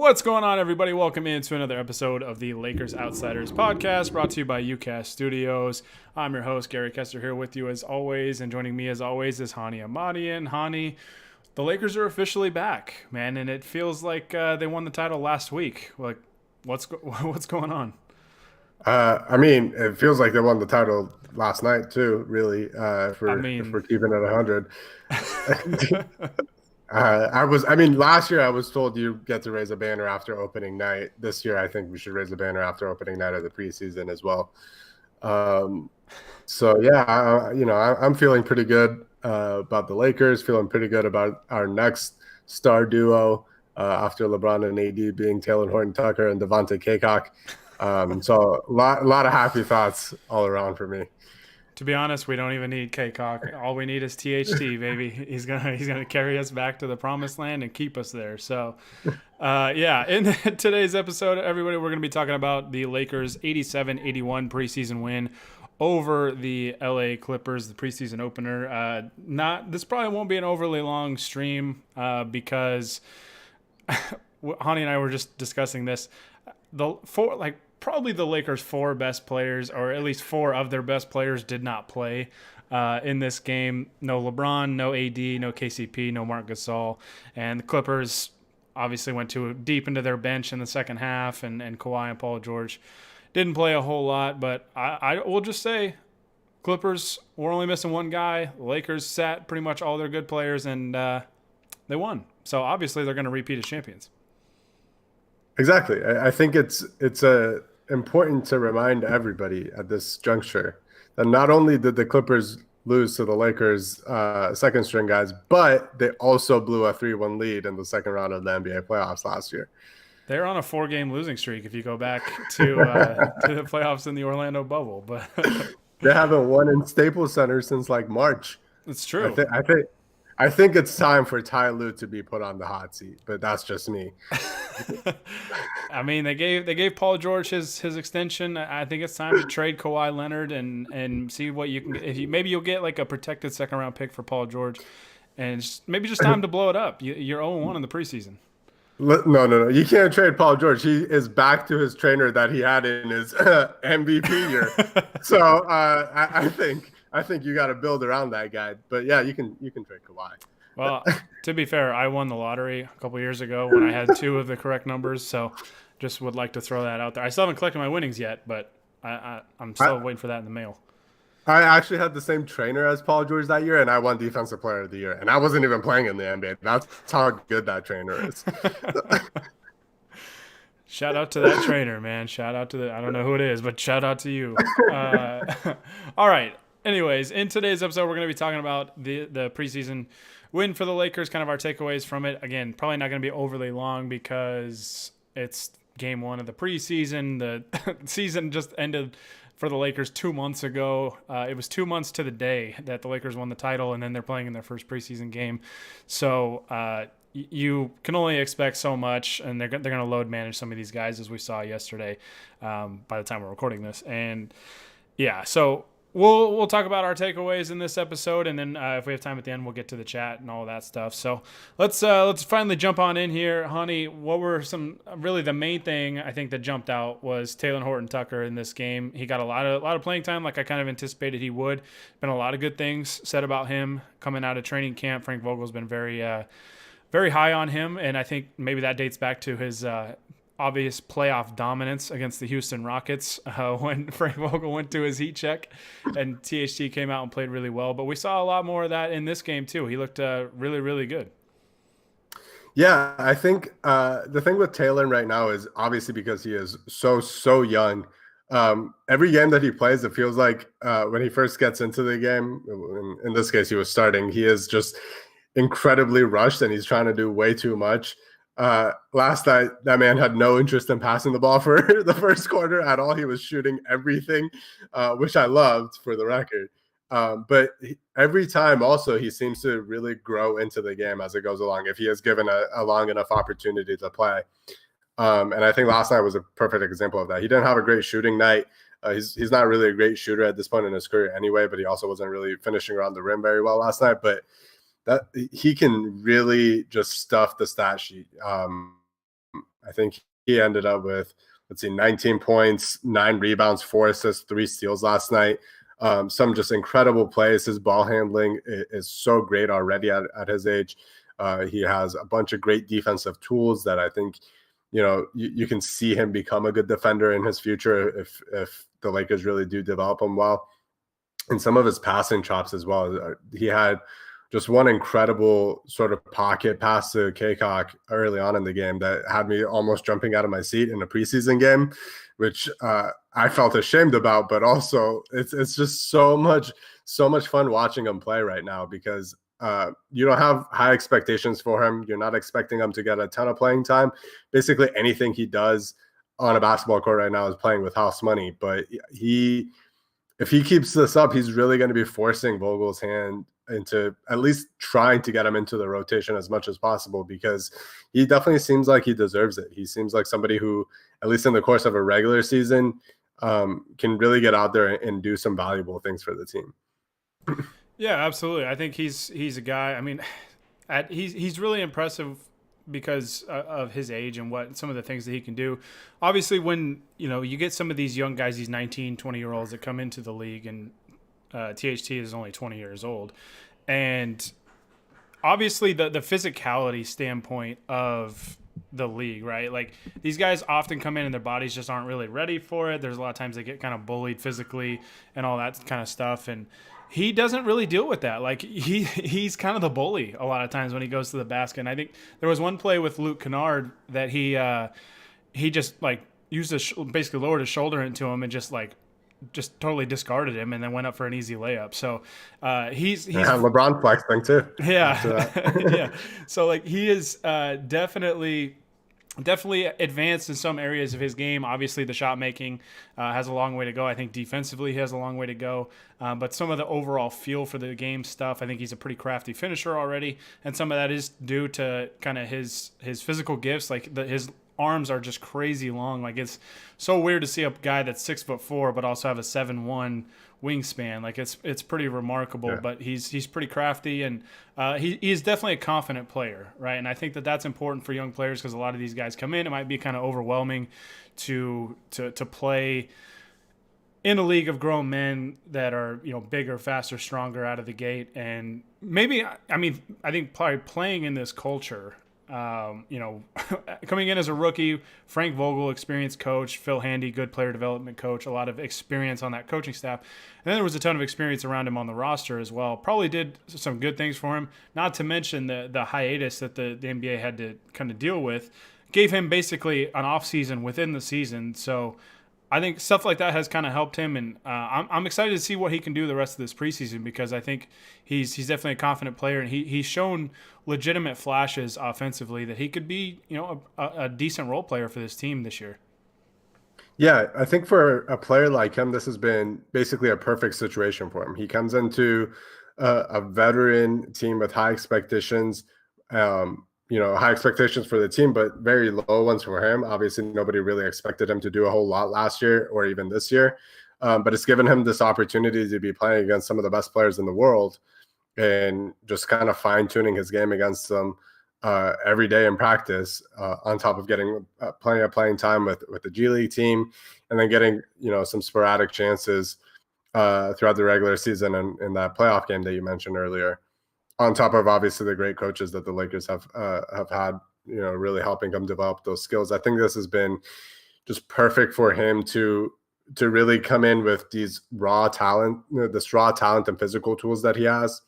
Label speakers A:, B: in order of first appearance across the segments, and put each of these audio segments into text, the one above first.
A: What's going on, everybody? Welcome into another episode of the Lakers Outsiders podcast, brought to you by UCast Studios. I'm your host, Gary Kester, here with you as always, and joining me as always is Honi Amadi. And Honi, the Lakers are officially back, man, and it feels like they won the title last week. Like, what's going on?
B: It feels like they won the title last night too. Really,
A: I
B: if
A: mean,
B: we're keeping it 100. Last year I was told you get to raise a banner after opening night. This year I think we should raise a banner after opening night of the preseason as well. So yeah, I'm feeling pretty good about the Lakers. Feeling pretty good about our next star duo after LeBron and AD being Taylor Horton Tucker and Devontae Cacok. So a lot of happy thoughts all around for me.
A: to be honest, we don't even need K-Cock. All we need is THT, baby. He's gonna carry us back to the promised land and keep us there. So, in today's episode, everybody, we're gonna be talking about the Lakers' 87-81 preseason win over the LA Clippers, the preseason opener. This probably won't be an overly long stream because Hani and I were just discussing this. Probably the Lakers' four best players, or at least four of their best players, did not play in this game. No LeBron, no AD, no KCP, no Marc Gasol. And the Clippers obviously went too deep into their bench in the second half, and Kawhi and Paul George didn't play a whole lot. But I will just say, Clippers were only missing one guy. The Lakers sat pretty much all their good players, and they won. So obviously they're going to repeat as champions.
B: Exactly. I think it's important to remind everybody at this juncture that not only did the Clippers lose to the Lakers' second string guys, but they also blew a 3-1 lead in the second round of the NBA playoffs last year.
A: They're on a 4-game losing streak if you go back to to the playoffs in the Orlando bubble. But
B: they haven't won in Staples Center since like March.
A: It's true.
B: I think it's time for Ty Lue to be put on the hot seat, but that's just me.
A: I mean, they gave Paul George his extension. I think it's time to trade Kawhi Leonard and see what you can. Maybe you'll get like a protected second round pick for Paul George, and maybe just time to blow it up. You're 0-1 in the preseason.
B: No. You can't trade Paul George. He is back to his trainer that he had in his MVP year. So I think you got to build around that guy. But yeah, you can trade Kawhi.
A: Well, to be fair, I won the lottery a couple years ago when I had two of the correct numbers. So just would like to throw that out there. I still haven't collected my winnings yet, but I'm still waiting for that in the mail.
B: I actually had the same trainer as Paul George that year, and I won Defensive Player of the Year. And I wasn't even playing in the NBA. That's how good that trainer is.
A: Shout out to that trainer, man. Shout out to I don't know who it is, but shout out to you. All right. Anyways, in today's episode, we're going to be talking about the preseason win for the Lakers, kind of our takeaways from it. Again, probably not going to be overly long because it's game one of the preseason. The season just ended for the Lakers 2 months ago. It was 2 months to the day that the Lakers won the title, and then they're playing in their first preseason game. So you can only expect so much, and they're going to load manage some of these guys, as we saw yesterday by the time we're recording this. And yeah, so We'll talk about our takeaways in this episode, and then if we have time at the end, we'll get to the chat and all that stuff. So let's finally jump on in here, Honi. What were the main thing I think that jumped out was Taylor Horton Tucker in this game. He got a lot of playing time, like I kind of anticipated he would. Been a lot of good things said about him coming out of training camp. Frank Vogel's been very high on him, and I think maybe that dates back to his obvious playoff dominance against the Houston Rockets when Frank Vogel went to his heat check and THT came out and played really well. But we saw a lot more of that in this game too. He looked really, really good.
B: Yeah, I think the thing with Taylor right now is obviously because he is so young. Every game that he plays, it feels like when he first gets into the game, in this case he was starting, he is just incredibly rushed and he's trying to do way too much. Last night, that man had no interest in passing the ball for the first quarter at all. He was shooting everything, which I loved for the record. But every time also, he seems to really grow into the game as it goes along, if he is given a long enough opportunity to play. And I think last night was a perfect example of that. He didn't have a great shooting night. He's not really a great shooter at this point in his career anyway, but he also wasn't really finishing around the rim very well last night. But that he can really just stuff the stat sheet. I think he ended up with, 19 points, 9 rebounds, 4 assists, 3 steals last night. Some just incredible plays. His ball handling is so great already at his age. He has a bunch of great defensive tools that I think, you can see him become a good defender in his future if the Lakers really do develop him well. And some of his passing chops as well. He had just one incredible sort of pocket pass to Kaycock early on in the game that had me almost jumping out of my seat in a preseason game, which I felt ashamed about. But also, it's just so much fun watching him play right now because you don't have high expectations for him. You're not expecting him to get a ton of playing time. Basically, anything he does on a basketball court right now is playing with house money. But if he keeps this up, he's really going to be forcing Vogel's hand into at least trying to get him into the rotation as much as possible because he definitely seems like he deserves it. He seems like somebody who, at least in the course of a regular season, can really get out there and do some valuable things for the team.
A: Yeah, absolutely. I think he's a guy. I mean, he's really impressive because of his age and what some of the things that he can do. Obviously, when you get some of these young guys, these 19, 20-year-olds that come into the league, and THT is only 20 years old, and obviously the physicality standpoint of the league, right? Like these guys often come in and their bodies just aren't really ready for it. There's a lot of times they get kind of bullied physically and all that kind of stuff, and he doesn't really deal with that. Like he's kind of the bully a lot of times when he goes to the basket. And I think there was one play with Luke Kennard that he just like used basically lowered his shoulder into him and just totally discarded him and then went up for an easy layup. So he's
B: LeBron flex thing too.
A: Yeah. Yeah. So like he is definitely advanced in some areas of his game. Obviously, the shot making has a long way to go. I think defensively he has a long way to go. But some of the overall feel for the game stuff, I think he's a pretty crafty finisher already. And some of that is due to kind of his physical gifts. Like his arms are just crazy long. Like it's so weird to see a guy that's 6'4" but also have a 7'1" wingspan. Like it's pretty remarkable. Yeah. But he's pretty crafty and he is definitely a confident player, right? And I think that that's important for young players because a lot of these guys come in, it might be kind of overwhelming to play in a league of grown men that are bigger, faster, stronger out of the gate. And maybe I think probably playing in this culture. Coming in as a rookie, Frank Vogel, experienced coach, Phil Handy, good player development coach, a lot of experience on that coaching staff. And then there was a ton of experience around him on the roster as well. Probably did some good things for him, not to mention the hiatus that the NBA had to kind of deal with, gave him basically an off season within the season. So I think stuff like that has kind of helped him, and I'm excited to see what he can do the rest of this preseason because I think he's definitely a confident player, and he's shown legitimate flashes offensively that he could be a decent role player for this team this year.
B: Yeah, I think for a player like him, this has been basically a perfect situation for him. He comes into a veteran team with high expectations. High expectations for the team, but very low ones for him. Obviously, nobody really expected him to do a whole lot last year or even this year. But it's given him this opportunity to be playing against some of the best players in the world and just kind of fine-tuning his game against them every day in practice, on top of getting plenty of playing time with the G League team and then getting, some sporadic chances throughout the regular season and in that playoff game that you mentioned earlier. On top of obviously the great coaches that the Lakers have had, really helping him develop those skills. I think this has been just perfect for him to really come in with these raw talent, this raw talent and physical tools that he has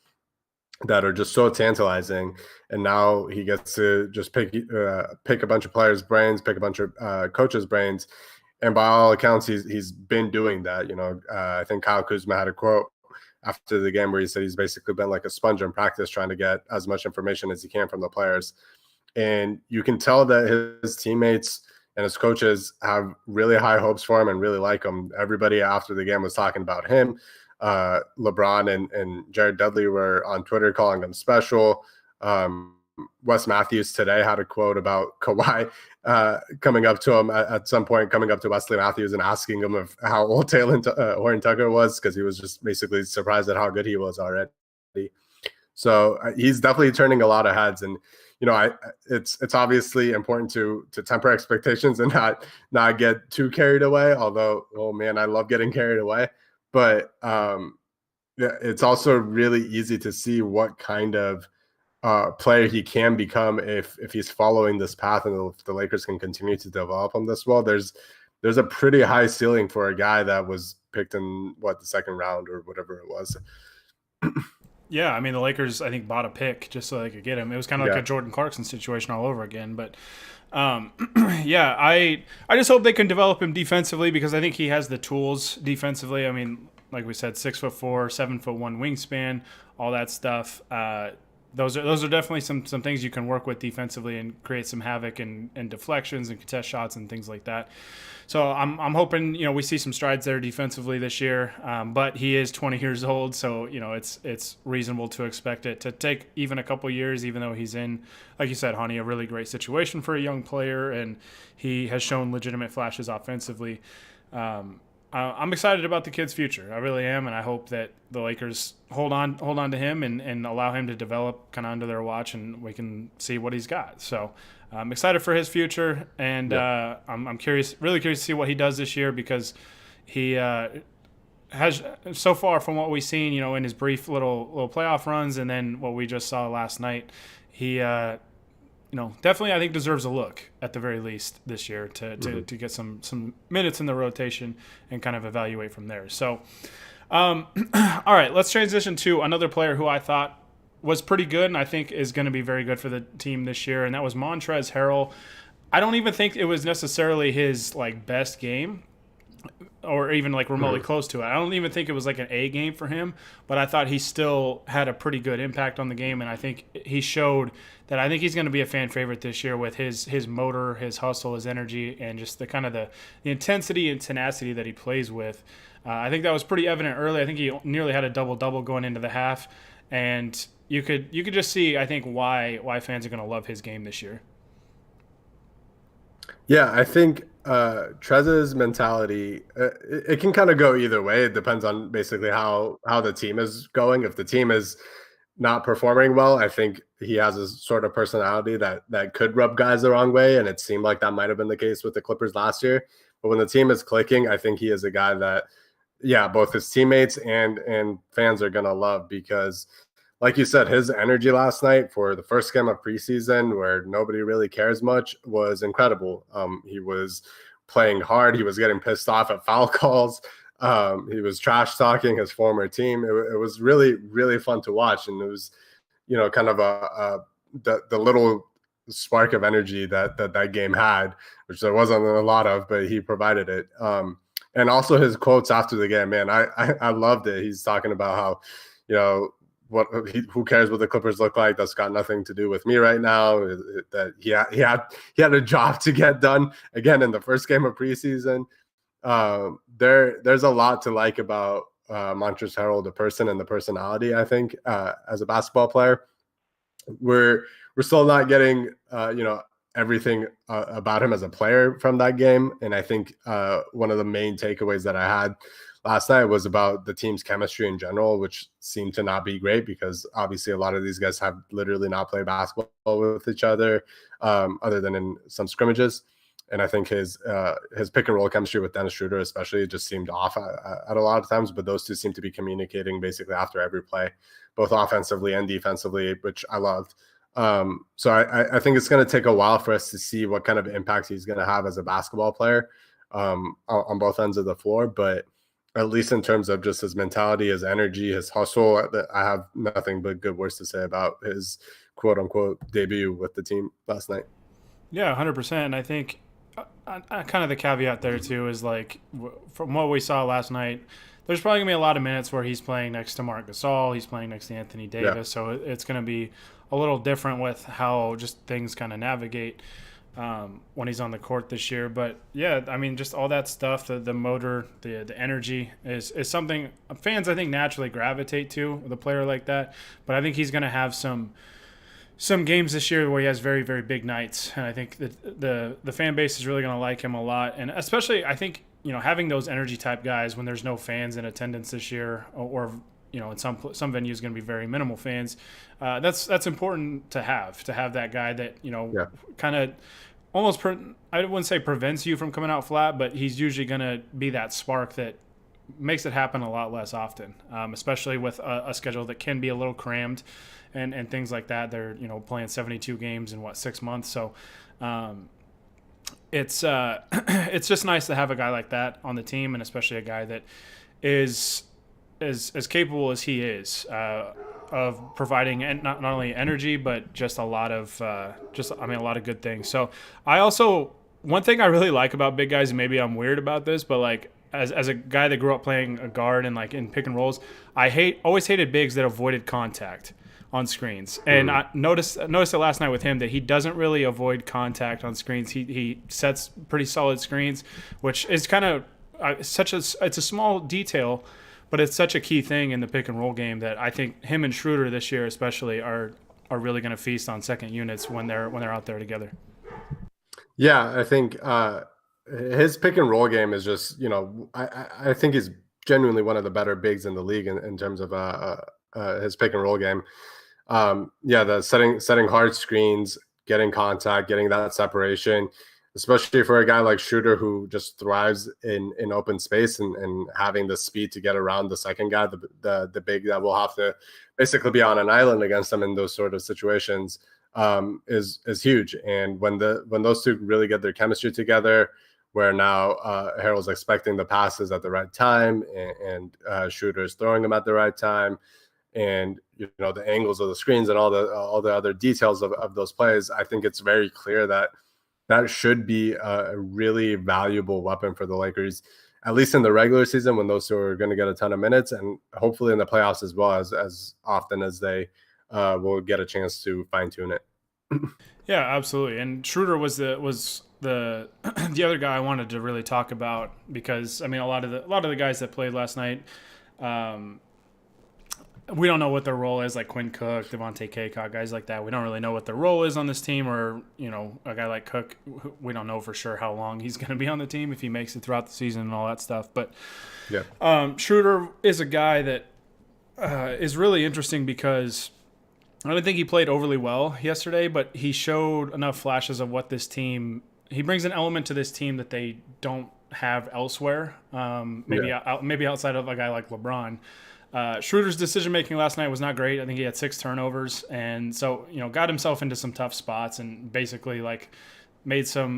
B: that are just so tantalizing. And now he gets to just pick a bunch of players' brains, pick a bunch of coaches' brains. And by all accounts, he's been doing that. I think Kyle Kuzma had a quote after the game where he said he's basically been like a sponge in practice trying to get as much information as he can from the players. And you can tell that his teammates and his coaches have really high hopes for him and really like him. Everybody after the game was talking about him. LeBron and Jared Dudley were on Twitter calling him special. Wes Matthews today had a quote about Kawhi coming up to him at some point, coming up to Wesley Matthews and asking him of how old Horton Tucker was because he was just basically surprised at how good he was already. So he's definitely turning a lot of heads. And, it's obviously important to temper expectations and not get too carried away. Although, oh man, I love getting carried away. But yeah, it's also really easy to see what kind of player he can become if he's following this path, and if the Lakers can continue to develop him this well. There's a pretty high ceiling for a guy that was picked in the second round or whatever it was.
A: Yeah, I mean the Lakers I think bought a pick just so they could get him. It was kind of like a Jordan Clarkson situation all over again. But yeah, I just hope they can develop him defensively because I think he has the tools defensively. I mean, like we said, 6'4", 7'1" wingspan, all that stuff. Those are definitely some things you can work with defensively and create some havoc and deflections and contest shots and things like that. So I'm hoping we see some strides there defensively this year. But he is 20 years old, so it's reasonable to expect it to take even a couple years, even though he's in, like you said, Honi, a really great situation for a young player, and he has shown legitimate flashes offensively. I'm excited about the kid's future. I really am, and I hope that the Lakers hold on to him and allow him to develop kind of under their watch, and we can see what he's got. So I'm excited for his future, and I'm really curious to see what he does this year because he has so far from what we've seen, in his brief little playoff runs, and then what we just saw last night, he definitely I think deserves a look at the very least this year to get some minutes in the rotation and kind of evaluate from there. So, all right, let's transition to another player who I thought was pretty good and I think is going to be very good for the team this year, and that was Montrezl Harrell. I don't even think it was necessarily his best game, or even remotely close to it. I don't even think it was an A game for him, but I thought he still had a pretty good impact on the game, and I think he showed that I think he's going to be a fan favorite this year with his motor, his hustle, his energy, and just the kind of the intensity and tenacity that he plays with. I think that was pretty evident early. I think he nearly had a double-double going into the half, and you could just see, I think, why fans are going to love his game this year.
B: Yeah, I think Trez's mentality, it can kind of go either way. It depends on basically how the team is going. If the team is not performing well, I think he has a sort of personality that could rub guys the wrong way, and it seemed like that might have been the case with the Clippers last year. But when the team is clicking, I think he is a guy that, both his teammates and fans are going to love because, like you said, his energy last night for the first game of preseason where nobody really cares much was incredible. He was playing hard. He was getting pissed off at foul calls. He was trash talking his former team. It was really, really fun to watch. And it was, kind of the little spark of energy that game had, which there wasn't a lot of, but he provided it. And also his quotes after the game, man, I loved it. He's talking about how, who cares what the Clippers look like? That's got nothing to do with me right now. That he had a job to get done again in the first game of preseason. There's a lot to like about Montrezl Harrell, the person and the personality. I think as a basketball player, we're still not getting everything about him as a player from that game. And I think one of the main takeaways that I had last night was about the team's chemistry in general, which seemed to not be great because obviously a lot of these guys have literally not played basketball with each other than in some scrimmages. And I think his pick and roll chemistry with Dennis Schroeder especially just seemed off at a lot of times, but those two seem to be communicating basically after every play, both offensively and defensively, which I loved. So I think it's going to take a while for us to see what kind of impact he's going to have as a basketball player on both ends of the floor. But at least in terms of just his mentality, his energy, his hustle, I have nothing but good words to say about his quote unquote debut with the team last night.
A: Yeah, 100%. And I think kind of the caveat there too is from what we saw last night, there's probably gonna be a lot of minutes where he's playing next to Marc Gasol, he's playing next to Anthony Davis. Yeah. So it's gonna be a little different with how just things kind of navigate when he's on the court this year. But yeah, I mean, just all that stuff, the motor, the energy is something fans I think naturally gravitate to with a player like that. But I think he's gonna have some games this year where he has very, very big nights, and I think that the fan base is really going to like him a lot. And especially, I think having those energy type guys when there's no fans in attendance this year, or in some venues going to be very minimal fans. That's important to have that guy that
B: Yeah.
A: kind of almost I wouldn't say prevents you from coming out flat, but he's usually going to be that spark that makes it happen a lot less often, especially with a schedule that can be a little crammed and things like that. They're playing 72 games in 6 months, so it's it's just nice to have a guy like that on the team, and especially a guy that is as capable as he is of providing not only energy but just a lot of a lot of good things. So I also, one thing I really like about big guys, and maybe I'm weird about this, but like as a guy that grew up playing a guard and like in pick and rolls, I always hated bigs that avoided contact on screens. And I noticed it last night with him that he doesn't really avoid contact on screens. He sets pretty solid screens, which is kind of it's a small detail, but it's such a key thing in the pick and roll game that I think him and Schroeder this year especially are really going to feast on second units when they're out there together.
B: Yeah, I think his pick and roll game is just, I think he's genuinely one of the better bigs in the league in terms of his pick and roll game. The setting hard screens, getting contact, getting that separation, especially for a guy like Schroeder who just thrives in open space and having the speed to get around the second guy, the big that will have to basically be on an island against them in those sort of situations, is huge. And when those two really get their chemistry together, where now Harrell's expecting the passes at the right time and Schroeder's throwing them at the right time, and the angles of the screens and all the other details of those plays, I think it's very clear that should be a really valuable weapon for the Lakers, at least in the regular season when those two are going to get a ton of minutes, and hopefully in the playoffs as well, as often as they will get a chance to fine tune it.
A: Yeah, absolutely. And Schroeder was the other guy I wanted to really talk about, because I mean a lot of the guys that played last night, we don't know what their role is, like Quinn Cook, Devontae Kaycock, guys like that. We don't really know what their role is on this team, or, a guy like Cook, we don't know for sure how long he's going to be on the team, if he makes it throughout the season and all that stuff. But Schroeder is a guy that is really interesting because I don't think he played overly well yesterday, but he showed enough flashes of what this team, he brings an element to this team that they don't have elsewhere, maybe outside of a guy like LeBron. Schroeder's decision-making last night was not great. I think he had 6 turnovers, and so, got himself into some tough spots and basically like made some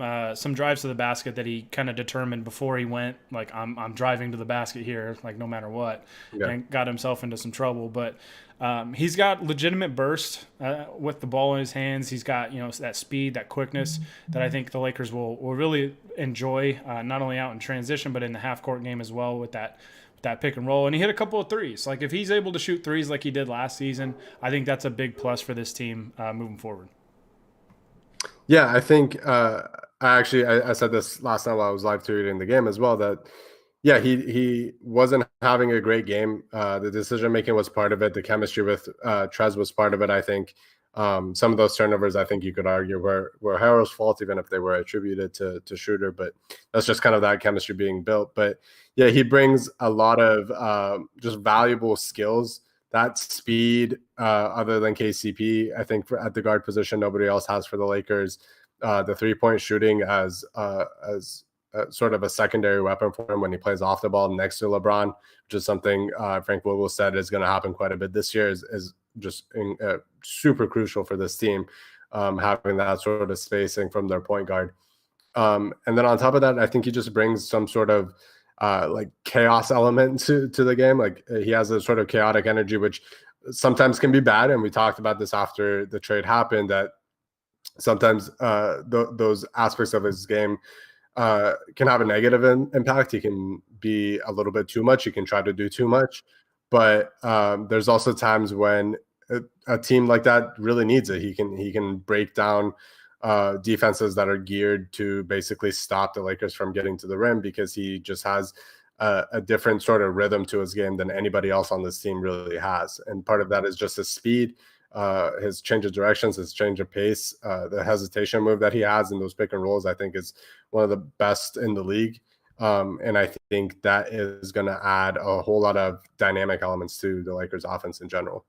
A: drives to the basket that he kind of determined before he went, like, I'm driving to the basket here, like, no matter what, and got himself into some trouble. But he's got legitimate burst with the ball in his hands. He's got, that speed, that quickness that I think the Lakers will really enjoy, not only out in transition, but in the half-court game as well with that pick and roll. And he hit a couple of threes. Like, if he's able to shoot threes like he did last season, I think that's a big plus for this team moving forward.
B: Yeah, I think I said this last night while I was live tweeting the game as well, that he wasn't having a great game. The decision making was part of it. The chemistry with Trez was part of it. I think some of those turnovers, I think you could argue were Harrell's fault, even if they were attributed to Schroeder. But that's just kind of that chemistry being built. But yeah, he brings a lot of just valuable skills. That speed, other than KCP, I think at the guard position, nobody else has for the Lakers. The 3-point shooting as sort of a secondary weapon for him when he plays off the ball next to LeBron, which is something Frank Vogel said is going to happen quite a bit this year, is just super crucial for this team, having that sort of spacing from their point guard. And then on top of that, I think he just brings some sort of like chaos element to the game. Like, he has a sort of chaotic energy, which sometimes can be bad. And we talked about this after the trade happened, that sometimes those aspects of his game can have a negative impact. He can be a little bit too much. He can try to do too much. But there's also times when a team like that really needs it. He can break down defenses that are geared to basically stop the Lakers from getting to the rim, because he just has a different sort of rhythm to his game than anybody else on this team really has. And part of that is just his speed, his change of directions, his change of pace, the hesitation move that he has in those pick and rolls, I think is one of the best in the league. And I think that is going to add a whole lot of dynamic elements to the Lakers offense in general.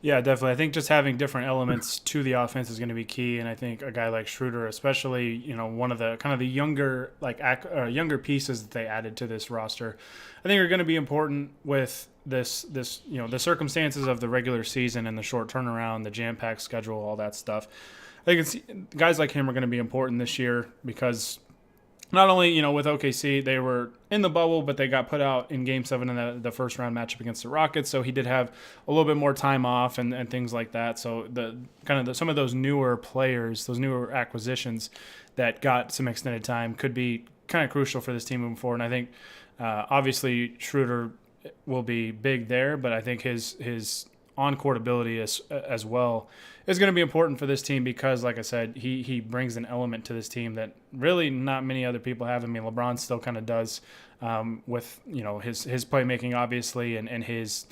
A: Yeah, definitely. I think just having different elements to the offense is going to be key, and I think a guy like Schroeder, especially, one of the kind of the younger younger pieces that they added to this roster, I think are going to be important with this the circumstances of the regular season and the short turnaround, the jam-packed schedule, all that stuff. I think it's guys like him are going to be important this year because not only, with OKC, they were in the bubble, but they got put out in Game 7 in the first round matchup against the Rockets. So he did have a little bit more time off and things like that. So some of those newer players, those newer acquisitions that got some extended time could be kind of crucial for this team moving forward. And I think obviously Schroeder will be big there, but I think his on-court ability as well is going to be important for this team because, like I said, he brings an element to this team that really not many other people have. I mean, LeBron still kind of does with his playmaking, obviously, and his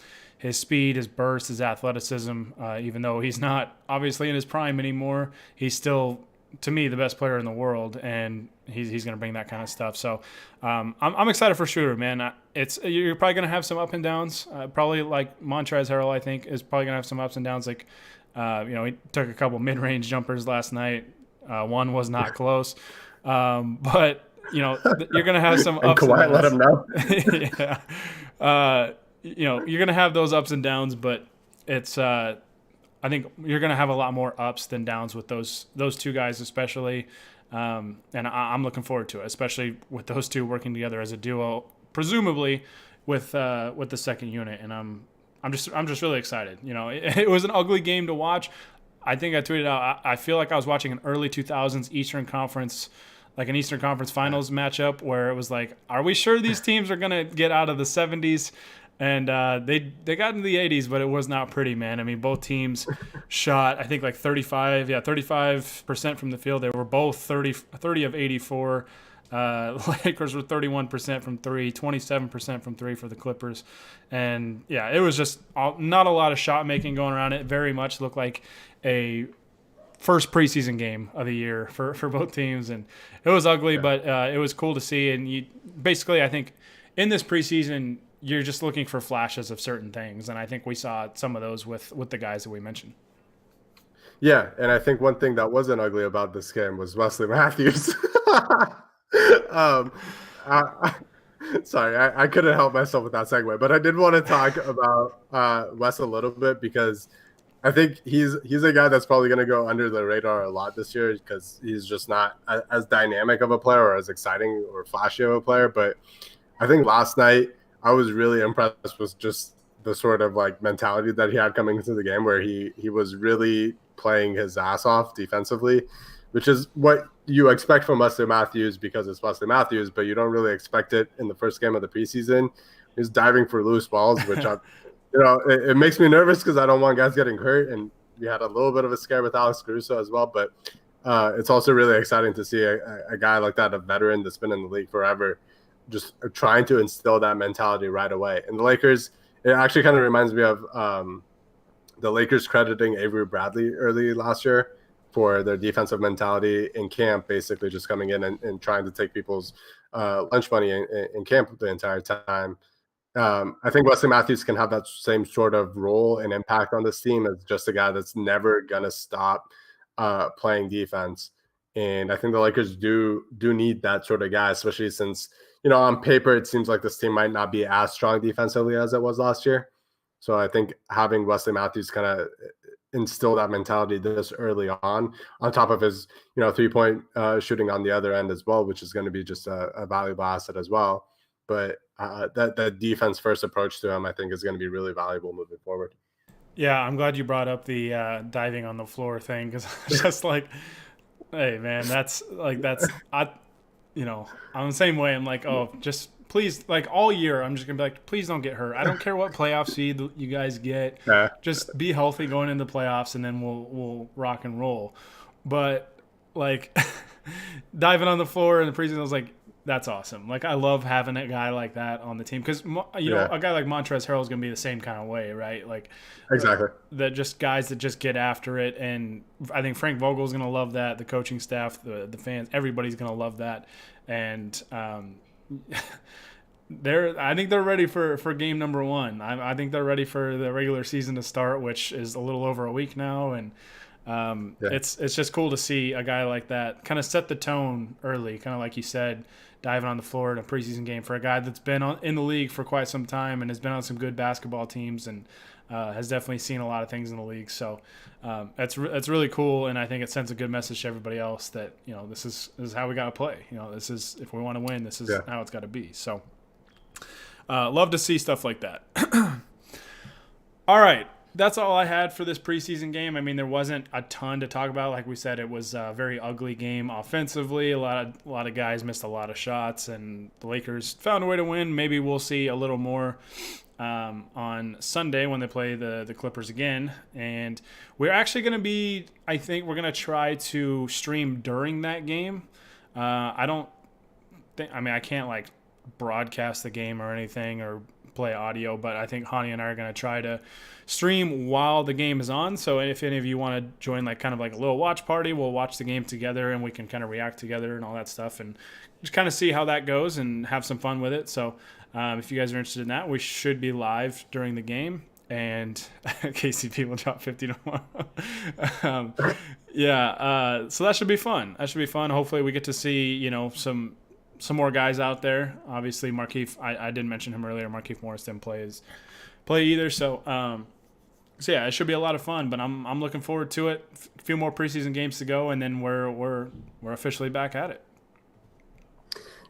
A: speed, his burst, his athleticism. Even though he's not obviously in his prime anymore, he's still, to me, the best player in the world, and he's going to bring that kind of stuff. So I'm excited for Schroeder, man. You're probably going to have some up and downs. Probably like Montrezl Harrell, I think, is probably going to have some ups and downs. Like, he took a couple mid-range jumpers last night. One was not close, but you're going to have some ups and downs.
B: Let him know.
A: Yeah. You're going to have those ups and downs, but it's. I think you're going to have a lot more ups than downs with those two guys, especially. And I'm looking forward to it, especially with those two working together as a duo, presumably with the second unit. And I'm just really excited. It was an ugly game to watch. I think I tweeted out, I feel like I was watching an early 2000s Eastern Conference Finals matchup where it was like, are we sure these teams are going to get out of the 70s? And they got into the 80s, but it was not pretty, man. I mean, both teams shot, I think, like 35% from the field. They were both 30 of 84. Lakers were 31% from three, 27% from three for the Clippers. And, yeah, it was just not a lot of shot making going around. It very much looked like a first preseason game of the year for both teams. And it was ugly, but it was cool to see. And basically, I think in this preseason, you're just looking for flashes of certain things. And I think we saw some of those with the guys that we mentioned.
B: Yeah, and I think one thing that wasn't ugly about this game was Wesley Matthews. Sorry, I couldn't help myself with that segue, but I did want to talk about Wes a little bit because I think he's a guy that's probably going to go under the radar a lot this year because he's just not as dynamic of a player or as exciting or flashy of a player. But I think last night I was really impressed with just the sort of like mentality that he had coming into the game where he was really playing his ass off defensively, which is what you expect from Wesley Matthews because it's Wesley Matthews, but you don't really expect it in the first game of the preseason. He's diving for loose balls, which it makes me nervous because I don't want guys getting hurt. And we had a little bit of a scare with Alex Caruso as well, but it's also really exciting to see a guy like that, a veteran that's been in the league forever, just trying to instill that mentality right away. And the Lakers, it actually kind of reminds me of the Lakers crediting Avery Bradley early last year for their defensive mentality in camp, basically just coming in and trying to take people's lunch money in camp the entire time. I think Wesley Matthews can have that same sort of role and impact on this team as just a guy that's never going to stop playing defense. And I think the Lakers do need that sort of guy, especially since, on paper, it seems like this team might not be as strong defensively as it was last year. So I think having Wesley Matthews kind of instill that mentality this early on top of his, 3-point shooting on the other end as well, which is going to be just a valuable asset as well. But that defense first approach to him, I think, is going to be really valuable moving forward.
A: Yeah, I'm glad you brought up the diving on the floor thing because just like, hey, man, I'm the same way. I'm like, oh, just please, like all year, I'm just going to be like, please don't get hurt. I don't care what playoff seed you guys get. Just be healthy going into the playoffs, and then we'll rock and roll. But, like, diving on the floor in the preseason, I was like, that's awesome. Like, I love having a guy like that on the team because, a guy like Montrezl Harrell is going to be the same kind of way, right? Like,
B: exactly.
A: That just guys that just get after it. And I think Frank Vogel's going to love that. The coaching staff, the fans, everybody's going to love that. And I think they're ready for game number one. I think they're ready for the regular season to start, which is a little over a week now, and
B: Yeah.
A: it's just cool to see a guy like that kind of set the tone early, kind of like you said, diving on the floor in a preseason game for a guy that's been in the league for quite some time and has been on some good basketball teams and has definitely seen a lot of things in the league. So that's really cool, and I think it sends a good message to everybody else that this is how we got to play. This is, if we want to win, this is how it's got to be. So. Love to see stuff like that. All right. That's all I had for this preseason game. I mean, there wasn't a ton to talk about. Like we said, it was a very ugly game offensively. A lot of guys missed a lot of shots, and the Lakers found a way to win. Maybe we'll see a little more on Sunday when they play the Clippers again. And we're actually going to be, I think we're going to try to stream during that game. I can't broadcast the game or anything or play audio, but I think Honi and I are going to try to stream while the game is on. So if any of you want to join kind of a little watch party, we'll watch the game together and we can kind of react together and all that stuff and just kind of see how that goes and have some fun with it. So if you guys are interested in that, we should be live during the game. And KCP will drop 50 tomorrow. So that should be fun. Hopefully we get to see, some more guys out there. Obviously, Markieff, I didn't mention him earlier. Markieff Morris didn't play either. So it should be a lot of fun. But I'm looking forward to it. A few more preseason games to go, and then we're officially back at it.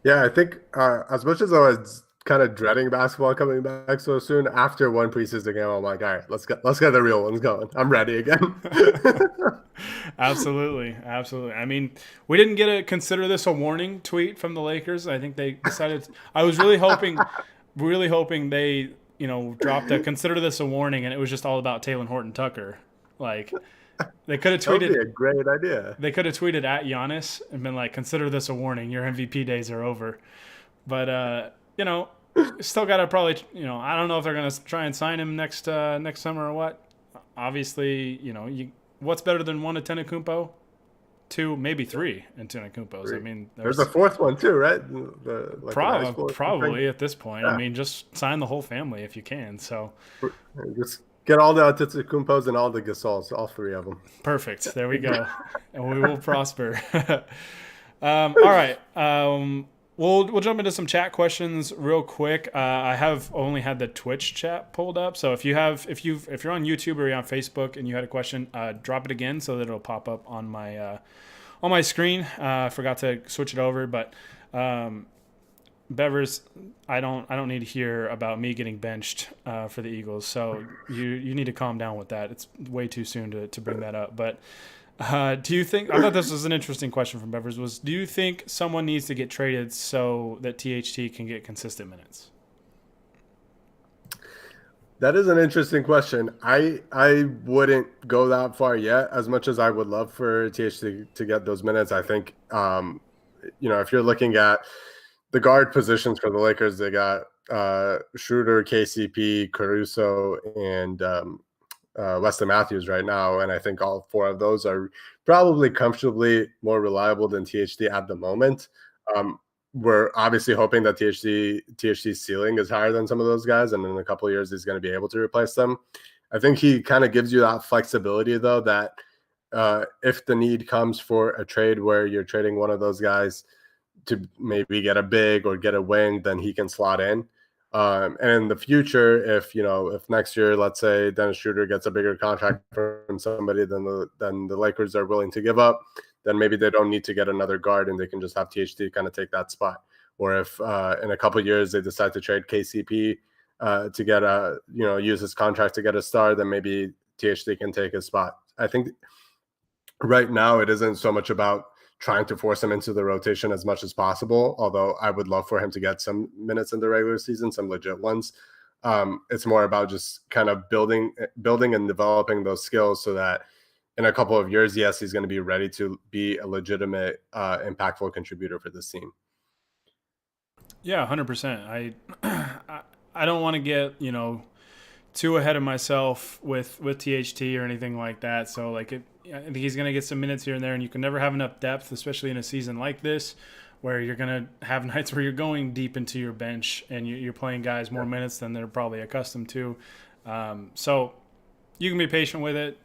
B: Yeah, I think as much as I was kind of dreading basketball coming back so soon, after one preseason game, I'm like, all right, let's get the real ones going. I'm ready again.
A: Absolutely. I mean, we didn't get a consider this a warning tweet from the Lakers. I think they decided. I was really hoping they dropped a consider this a warning, and it was just all about Taylor Horton Tucker. They could have tweeted.
B: That would be a great idea.
A: They could have tweeted at Giannis and been like, consider this a warning. Your MVP days are over. But still got to probably. I don't know if they're gonna try and sign him next summer or what. Obviously, what's better than one Antetokounmpo? Two, maybe three Antetokounmpos. I mean,
B: there's a fourth one too, right?
A: Probably at this point. Yeah. I mean, just sign the whole family if you can. So
B: just get all the Antetokounmpos and all the Gasols, all three of them.
A: Perfect. There we go, and we will prosper. All right. We'll jump into some chat questions real quick. I have only had the Twitch chat pulled up, so if you're on YouTube or you're on Facebook and you had a question, drop it again so that it'll pop up on my screen. I forgot to switch it over, but Bevers, I don't need to hear about me getting benched for the Eagles. So you need to calm down with that. It's way too soon to bring that up, but. Do you think, I thought this was an interesting question from Bevers, do you think someone needs to get traded so that THT can get consistent minutes?
B: That is an interesting question. I wouldn't go that far yet, as much as I would love for THT to get those minutes. I think, if you're looking at the guard positions for the Lakers, they got Schroeder, KCP, Caruso, and Wesley Matthews right now, and I think all four of those are probably comfortably more reliable than THT at the moment. We're obviously hoping that THT's ceiling is higher than some of those guys, and in a couple of years he's going to be able to replace them. I think he kind of gives you that flexibility, though, that if the need comes for a trade where you're trading one of those guys to maybe get a big or get a wing, then he can slot in. And in the future, if next year, let's say Dennis Schroeder gets a bigger contract from somebody than the Lakers are willing to give up, then maybe they don't need to get another guard and they can just have THT kind of take that spot. Or if in a couple of years they decide to trade KCP to get use his contract to get a star, then maybe THT can take his spot. I think right now it isn't so much about trying to force him into the rotation as much as possible, although I would love for him to get some minutes in the regular season, some legit ones. It's more about just kind of building and developing those skills so that in a couple of years, yes, he's going to be ready to be a legitimate, impactful contributor for this team.
A: Yeah, 100%. I don't want to get, too ahead of myself with THT or anything like that. So I think he's going to get some minutes here and there, and you can never have enough depth, especially in a season like this where you're going to have nights where you're going deep into your bench and you're playing guys more minutes than they're probably accustomed to. So you can be patient with it.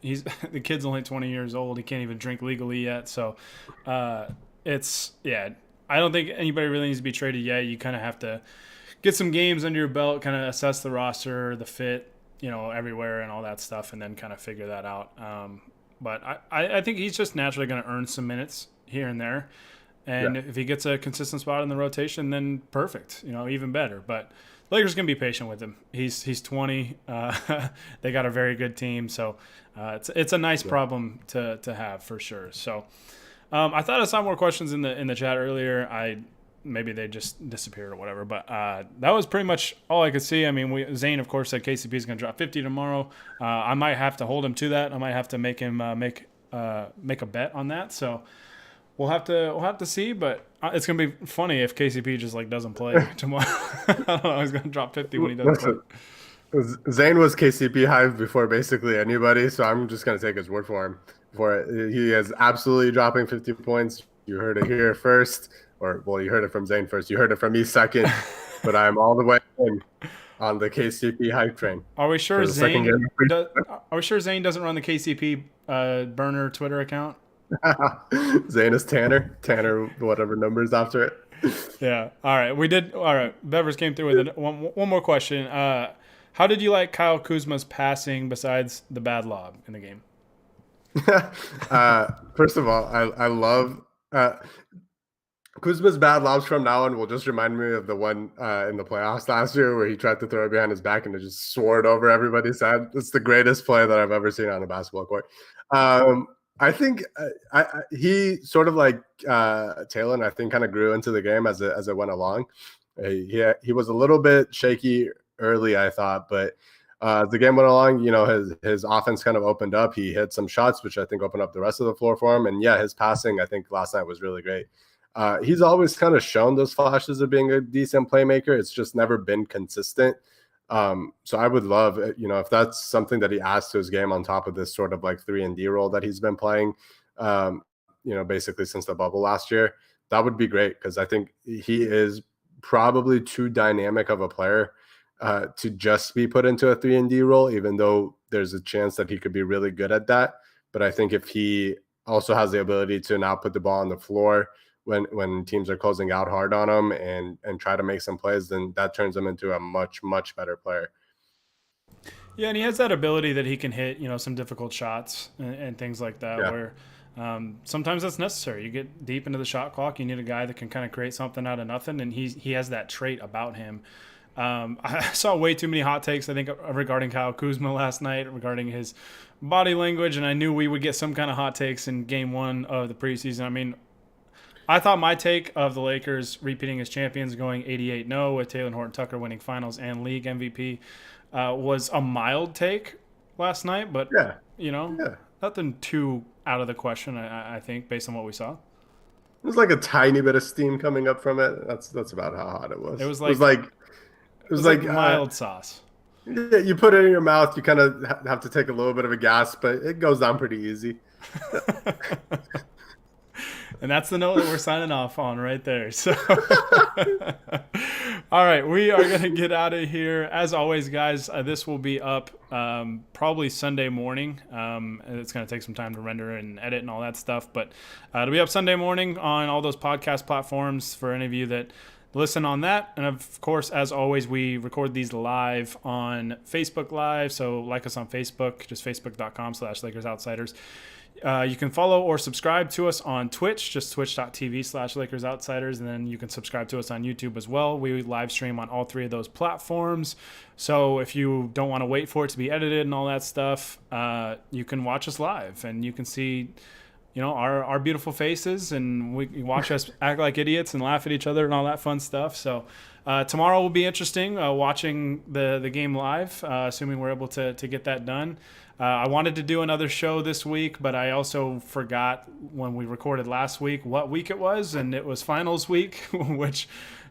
A: The kid's only 20 years old. He can't even drink legally yet. So I don't think anybody really needs to be traded yet. You kind of have to get some games under your belt, kind of assess the roster, the fit, everywhere and all that stuff, and then kind of figure that out. But I think he's just naturally going to earn some minutes here and there. And if he gets a consistent spot in the rotation, then perfect, even better. But Lakers can be patient with him. He's 20. They got a very good team, so it's a nice problem to have for sure. So I thought I saw more questions in the chat earlier. Maybe they just disappeared or whatever, but that was pretty much all I could see. I mean, Zane, of course, said KCP is going to drop 50 tomorrow. I might have to hold him to that. I might have to make him make a bet on that. So we'll have to see, but it's going to be funny if KCP just doesn't play tomorrow. I don't know. He's going to drop 50 when he doesn't play.
B: Zane was KCP hype before basically anybody, so I'm just going to take his word for him. He is absolutely dropping 50 points. You heard it here first. You heard it from Zane first. You heard it from me second, but I'm all the way in on the KCP hype train.
A: Are we sure Zane doesn't run the KCP burner Twitter account?
B: Zane is Tanner, whatever numbers after it.
A: Yeah. All right. All right. Bevers came through with one more question. How did you like Kyle Kuzma's passing besides the bad lob in the game?
B: First of all, I love Kuzma's bad lobs from now on will just remind me of the one in the playoffs last year where he tried to throw it behind his back and it just soared over everybody's head. It's the greatest play that I've ever seen on a basketball court. I think he sort of like Taylor, I think, kind of grew into the game as it went along. He was a little bit shaky early, I thought, but as the game went along, his offense kind of opened up. He hit some shots, which I think opened up the rest of the floor for him. And his passing, I think last night was really great. He's always kind of shown those flashes of being a decent playmaker. It's just never been consistent. So I would love, if that's something that he adds to his game on top of this sort of like 3-and-D role that he's been playing, basically since the bubble last year, that would be great because I think he is probably too dynamic of a player to just be put into a 3-and-D role, even though there's a chance that he could be really good at that. But I think if he also has the ability to now put the ball on the floor when teams are closing out hard on him and try to make some plays, then that turns him into a much, much better player.
A: Yeah, and he has that ability that he can hit, some difficult shots and things like that where sometimes that's necessary. You get deep into the shot clock, you need a guy that can kind of create something out of nothing, and he has that trait about him. I saw way too many hot takes, I think, regarding Kyle Kuzma last night, regarding his body language, and I knew we would get some kind of hot takes in game one of the preseason. I mean, I thought my take of the Lakers repeating as champions, going 88-0 with Taylor Horton Tucker winning finals and league MVP, was a mild take last night, but nothing too out of the question, I think, based on what we saw.
B: There's like a tiny bit of steam coming up from it. That's about how hot it was.
A: It was like mild sauce.
B: Yeah, you put it in your mouth, you kind of have to take a little bit of a gasp, but it goes down pretty easy.
A: And that's the note that we're signing off on right there. So, all right, we are going to get out of here. As always, guys, this will be up probably Sunday morning. It's going to take some time to render and edit and all that stuff, but it'll be up Sunday morning on all those podcast platforms for any of you that listen on that. And of course, as always, we record these live on Facebook Live. So like us on Facebook, just facebook.com/Lakers Outsiders. You can follow or subscribe to us on Twitch, just twitch.tv/Lakers Outsiders. And then you can subscribe to us on YouTube as well. We live stream on all three of those platforms. So if you don't want to wait for it to be edited and all that stuff, you can watch us live and you can see, our beautiful faces, and we watch us act like idiots and laugh at each other and all that fun stuff. So tomorrow will be interesting, watching the game live, assuming we're able to get that done. I wanted to do another show this week, but I also forgot when we recorded last week what week it was, and it was finals week, which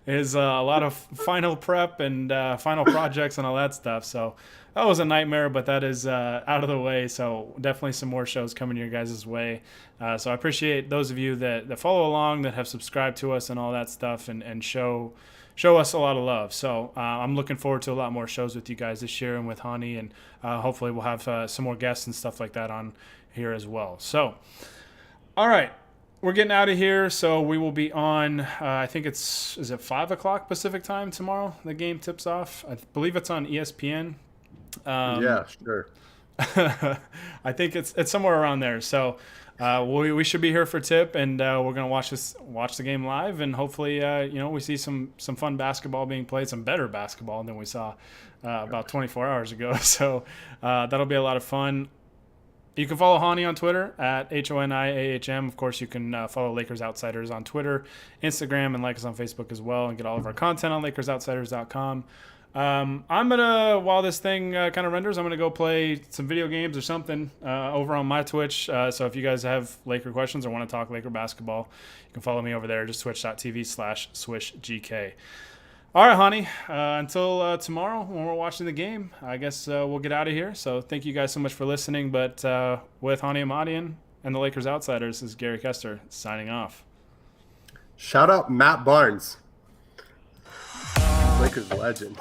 A: is a lot of final prep and final projects and all that stuff. So that was a nightmare, but that is out of the way. So definitely some more shows coming your guys' way. So I appreciate those of you that follow along, that have subscribed to us and all that stuff, and show us a lot of love. So I'm looking forward to a lot more shows with you guys this year and with Honi, and hopefully we'll have some more guests and stuff like that on here as well. So, all right. We're getting out of here, so we will be on, I think is it 5 o'clock Pacific time tomorrow? The game tips off. I believe it's on ESPN.
B: Yeah, sure.
A: I think it's somewhere around there. So we should be here for tip, and we're gonna watch the game live, and hopefully we see some fun basketball being played, some better basketball than we saw about 24 hours ago. So that'll be a lot of fun. You can follow Honi on Twitter at HONIAHM. Of course, you can follow Lakers Outsiders on Twitter, Instagram, and like us on Facebook as well, and get all of our content on LakersOutsiders.com. I'm gonna, while this thing kind of renders, I'm gonna go play some video games or something over on my Twitch. So if you guys have Laker questions or want to talk Laker basketball, you can follow me over there. Just twitch.tv/swishgk. All right, Honi. Until tomorrow when we're watching the game, I guess we'll get out of here. So thank you guys so much for listening. But with Honi Ahmadian and the Lakers Outsiders, this is Gary Kester signing off.
B: Shout out Matt Barnes, Lakers legend.